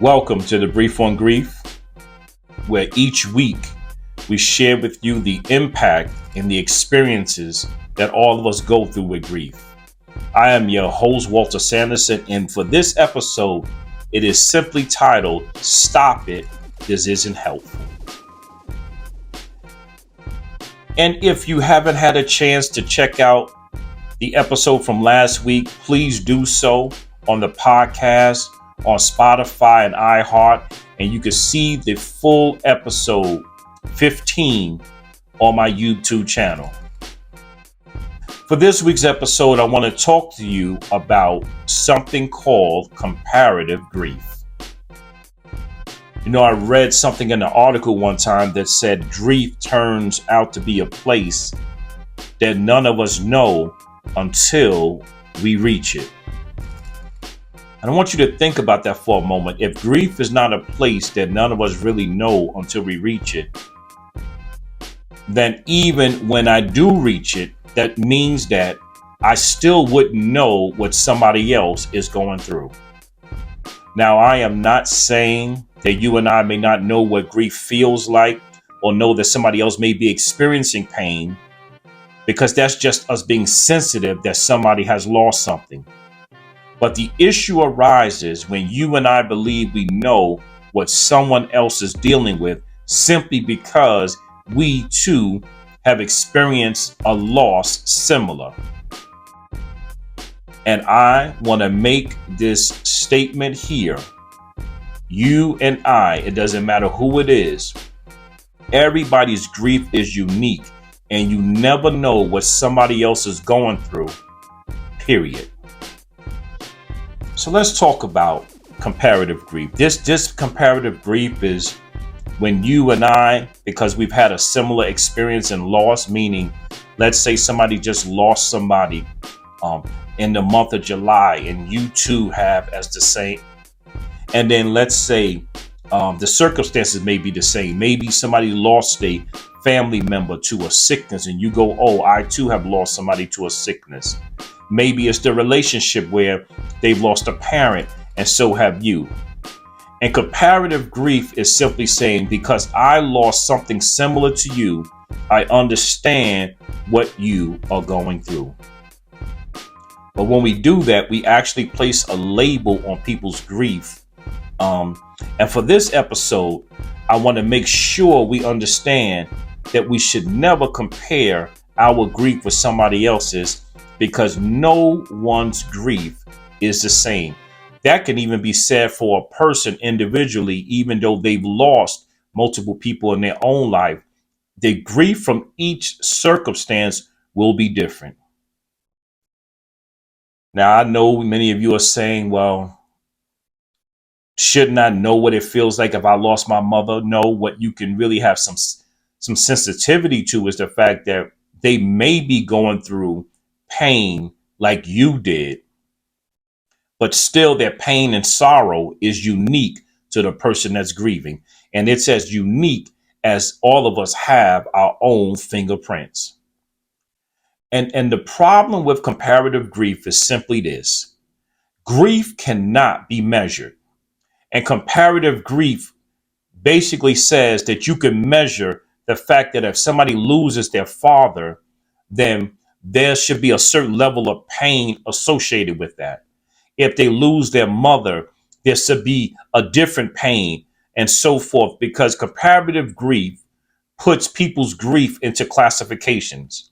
Welcome to the Brief on Grief, where each week we share with you the impact and the experiences that all of us go through with grief. I am your host, Walter Sanderson, and for this episode, it is simply titled, Stop It, This Isn't Helpful. And if you haven't had a chance to check out the episode from last week, please do so on the podcast, on Spotify and iHeart, and you can see the full episode 15 on my YouTube channel. For this week's episode, I want to talk to you about something called comparative grief. You know, I read something in an article one time that said grief turns out to be a place that none of us know until we reach it. And I want you to think about that for a moment. If grief is not a place that none of us really know until we reach it, then even when I do reach it, that means that I still wouldn't know what somebody else is going through. Now, I am not saying that you and I may not know what grief feels like or know that somebody else may be experiencing pain, because that's just us being sensitive that somebody has lost something. But the issue arises when you and I believe we know what someone else is dealing with simply because we too have experienced a loss similar. And I want to make this statement here. You and I, it doesn't matter who it is, everybody's grief is unique, and you never know what somebody else is going through, period. So let's talk about comparative grief. This comparative grief is when you and I, because we've had a similar experience in loss, meaning let's say somebody just lost somebody in the month of July and you too have as the same. And then let's say the circumstances may be the same. Maybe somebody lost a family member to a sickness and you go, oh, I too have lost somebody to a sickness. Maybe it's the relationship where they've lost a parent and so have you. And comparative grief is simply saying, because I lost something similar to you, I understand what you are going through. But when we do that, we actually place a label on people's grief. And for this episode, I want to make sure we understand that we should never compare our grief with somebody else's, because no one's grief is the same. That can even be said for a person individually, even though they've lost multiple people in their own life. The grief from each circumstance will be different. Now, I know many of you are saying, well, shouldn't I know what it feels like if I lost my mother? No, what you can really have some sensitivity to is the fact that they may be going through pain like you did, but still their pain and sorrow is unique to the person that's grieving. And it's as unique as all of us have our own fingerprints. And the problem with comparative grief is simply this: grief cannot be measured. And comparative grief basically says that you can measure the fact that if somebody loses their father, then there should be a certain level of pain associated with that. If they lose their mother, there should be a different pain and so forth, because comparative grief puts people's grief into classifications.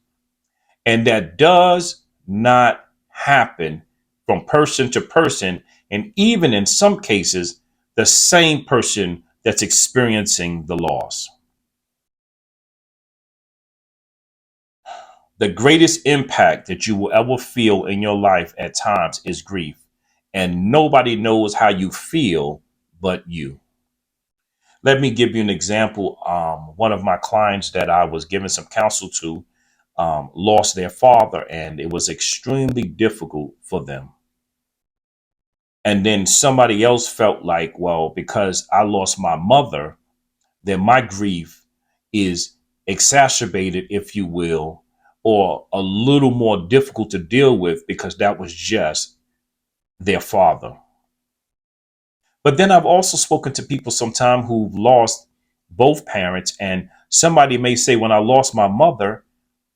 And that does not happen from person to person. And even in some cases, the same person that's experiencing the loss. The greatest impact that you will ever feel in your life at times is grief. And nobody knows how you feel but you. Let me give you an example. One of my clients that I was giving some counsel to lost their father, and it was extremely difficult for them. And then somebody else felt like, well, because I lost my mother, then my grief is exacerbated, if you will, or a little more difficult to deal with because that was just their father. But then I've also spoken to people sometime who've lost both parents, and somebody may say, when I lost my mother,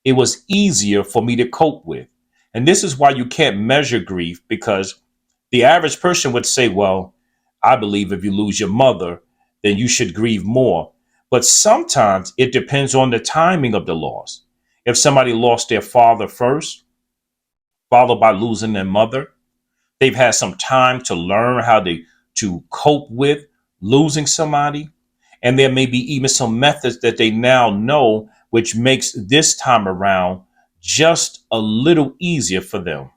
it was easier for me to cope with. And this is why you can't measure grief, because the average person would say, well, I believe if you lose your mother, then you should grieve more. But sometimes it depends on the timing of the loss. If somebody lost their father first, followed by losing their mother, they've had some time to learn how to cope with losing somebody. And there may be even some methods that they now know, which makes this time around just a little easier for them.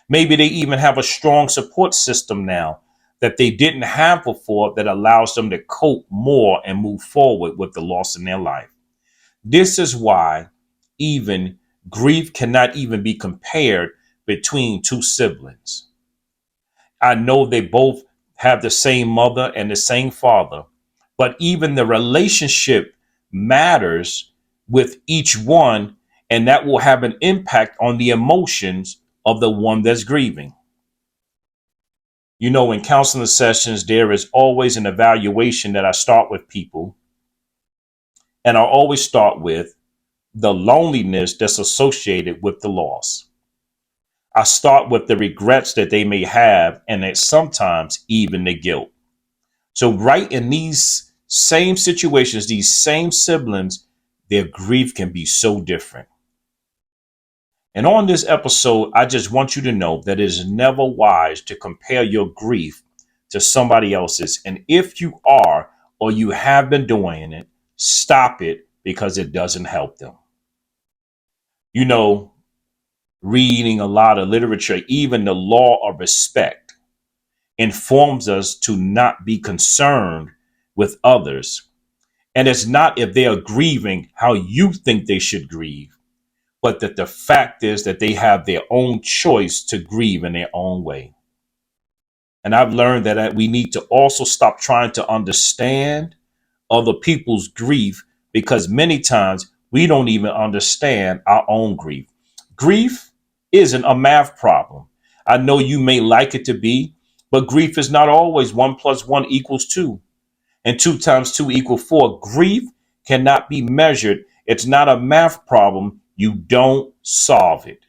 Maybe they even have a strong support system now that they didn't have before, that allows them to cope more and move forward with the loss in their life. This is why even grief cannot even be compared between two siblings. I know they both have the same mother and the same father, but even the relationship matters with each one, and that will have an impact on the emotions of the one that's grieving. You know, in counseling sessions, there is always an evaluation that I start with people, and I always start with the loneliness that's associated with the loss. I start with the regrets that they may have, and that sometimes even the guilt. So, right in these same situations, these same siblings, their grief can be so different. And on this episode, I just want you to know that it is never wise to compare your grief to somebody else's. And if you are, or you have been doing it, stop it, because it doesn't help them. You know, reading a lot of literature, even the law of respect informs us to not be concerned with others. And it's not if they are grieving how you think they should grieve, but that the fact is that they have their own choice to grieve in their own way. And I've learned that we need to also stop trying to understand other people's grief, because many times we don't even understand our own grief. Grief isn't a math problem. I know you may like it to be, but grief is not always 1 + 1 = 2 and 2 × 2 = 4. Grief cannot be measured. It's not a math problem. You don't solve it.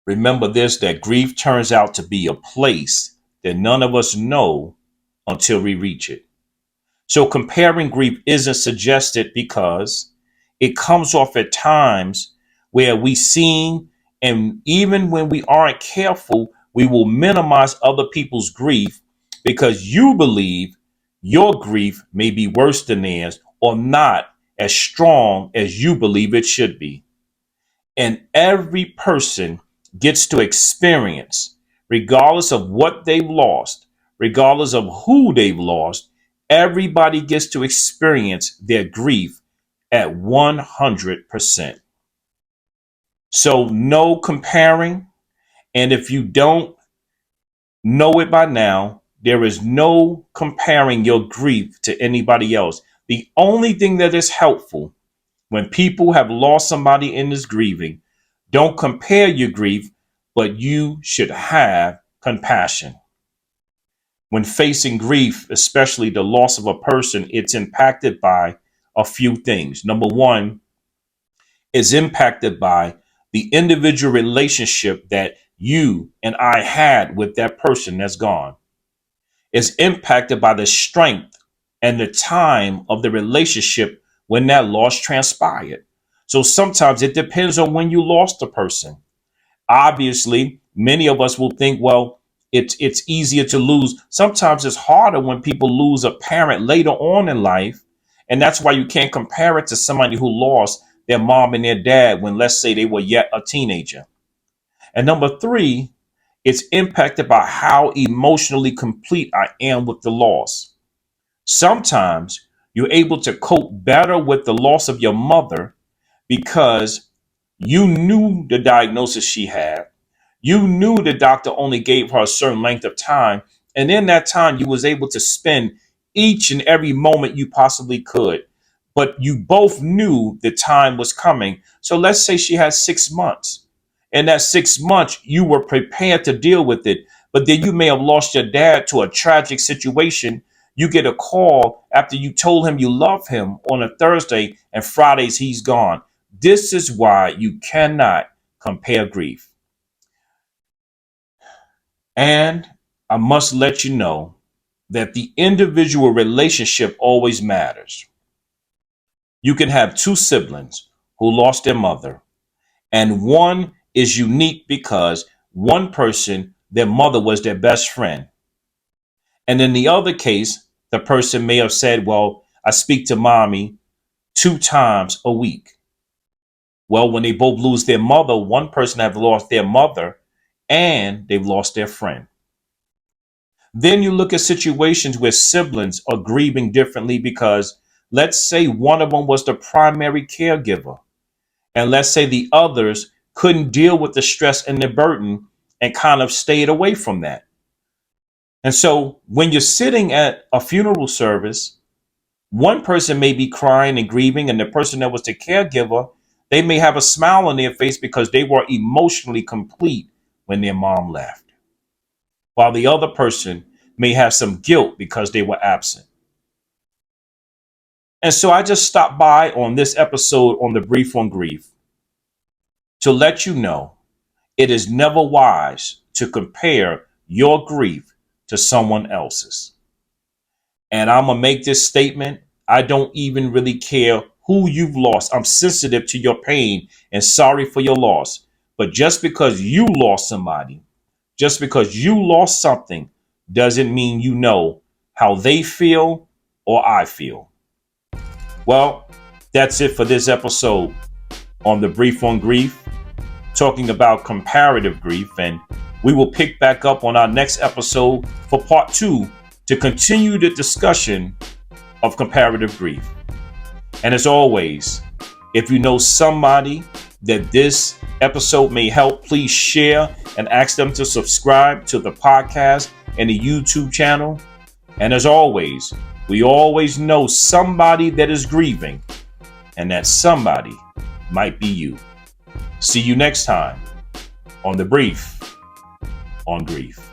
Remember this, that grief turns out to be a place that none of us know until we reach it. So comparing grief isn't suggested, because it comes off at times where we seem, and even when we aren't careful, we will minimize other people's grief because you believe your grief may be worse than theirs, or not as strong as you believe it should be. And every person gets to experience, regardless of what they've lost, regardless of who they've lost, everybody gets to experience their grief at 100%. So, no comparing. And if you don't know it by now, there is no comparing your grief to anybody else. The only thing that is helpful when people have lost somebody in this grieving, don't compare your grief, but you should have compassion. When facing grief, especially the loss of a person, it's impacted by a few things. Number one is impacted by the individual relationship that you and I had with that person that's gone. It's impacted by the strength and the time of the relationship when that loss transpired. So sometimes it depends on when you lost a person. Obviously, many of us will think, well, it's easier to lose. Sometimes it's harder when people lose a parent later on in life. And that's why you can't compare it to somebody who lost their mom and their dad when, let's say, they were yet a teenager. And number three, it's impacted by how emotionally complete I am with the loss. Sometimes you're able to cope better with the loss of your mother because you knew the diagnosis she had. You knew the doctor only gave her a certain length of time. And in that time, you was able to spend each and every moment you possibly could. But you both knew the time was coming. So let's say she had 6 months. In that 6 months, you were prepared to deal with it. But then you may have lost your dad to a tragic situation. You get a call after you told him you love him on a Thursday, and Fridays he's gone. This is why you cannot compare grief. And I must let you know that the individual relationship always matters. You can have two siblings who lost their mother, and one is unique because one person, their mother was their best friend. And in the other case, the person may have said, well, I speak to mommy 2 times a week. Well, when they both lose their mother, one person have lost their mother and they've lost their friend. Then you look at situations where siblings are grieving differently because let's say one of them was the primary caregiver, and let's say the others couldn't deal with the stress and the burden and kind of stayed away from that. And so when you're sitting at a funeral service, one person may be crying and grieving, and the person that was the caregiver, they may have a smile on their face because they were emotionally complete when their mom left, while the other person may have some guilt because they were absent. And so I just stopped by on this episode on the Brief on Grief to let you know it is never wise to compare your grief to someone else's. And I'm going to make this statement. I don't even really care who you've lost. I'm sensitive to your pain and sorry for your loss. But just because you lost somebody, just because you lost something, doesn't mean you know how they feel or I feel. Well, that's it for this episode on the Brief on Grief, talking about comparative grief. And we will pick back up on our next episode for part 2 to continue the discussion of comparative grief. And as always, if you know somebody that this episode may help, please share and ask them to subscribe to the podcast and the YouTube channel. And as always, we always know somebody that is grieving, and that somebody might be you. See you next time on the Brief on Grief.